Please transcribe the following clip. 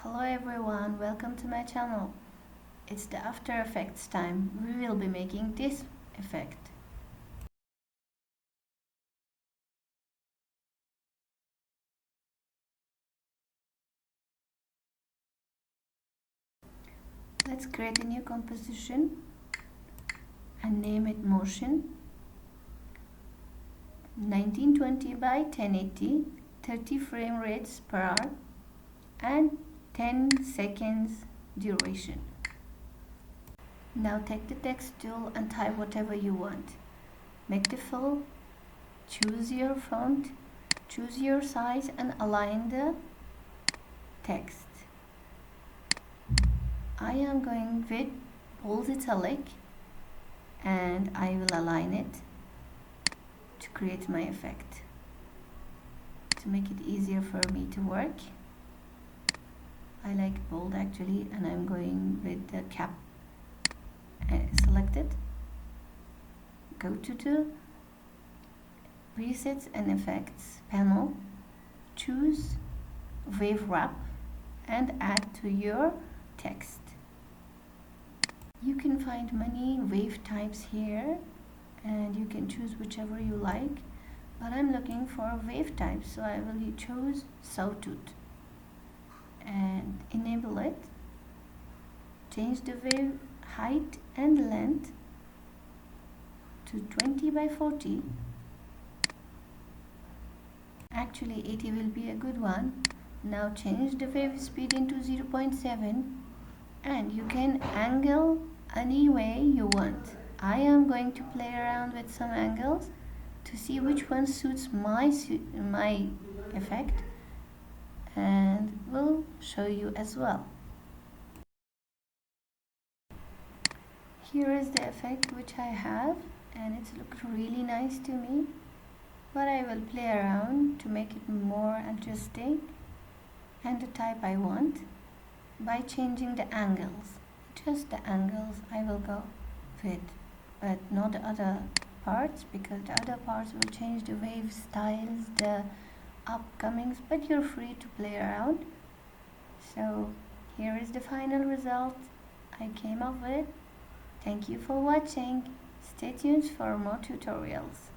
Hello everyone, welcome to my channel. It's the After Effects time. We will be making this effect. Let's create a new composition and name it Motion. 1920 by 1080, 30 frame rates per hour and 10 seconds duration. Now take the text tool and type whatever you want. Make the fill, choose your font, choose your size and align the text. I am going with bold italic and I will align it to create my effect. To make it easier for me to work, I like bold actually, and I'm going with the cap selected. Go to the presets and effects panel, choose wave wrap and add to your text. You can find many wave types here and you can choose whichever you like, but I'm looking for a wave type, so I will choose sawtooth and enable it. Change the wave height and length to 20 by 40. Actually 80 will be a good one. Now change the wave speed into 0.7 and you can angle any way you want. I am going to play around with some angles to see which one suits my effect, and will show you as well. Here is the effect which I have and it looks really nice to me, but I will play around to make it more interesting and the type I want by changing the angles. Just the angles I will go with, but not the other parts, because the other parts will change the wave styles, the upcomings, but you're free to play around. So here is the final result I came up with. Thank you for watching. Stay tuned for more tutorials.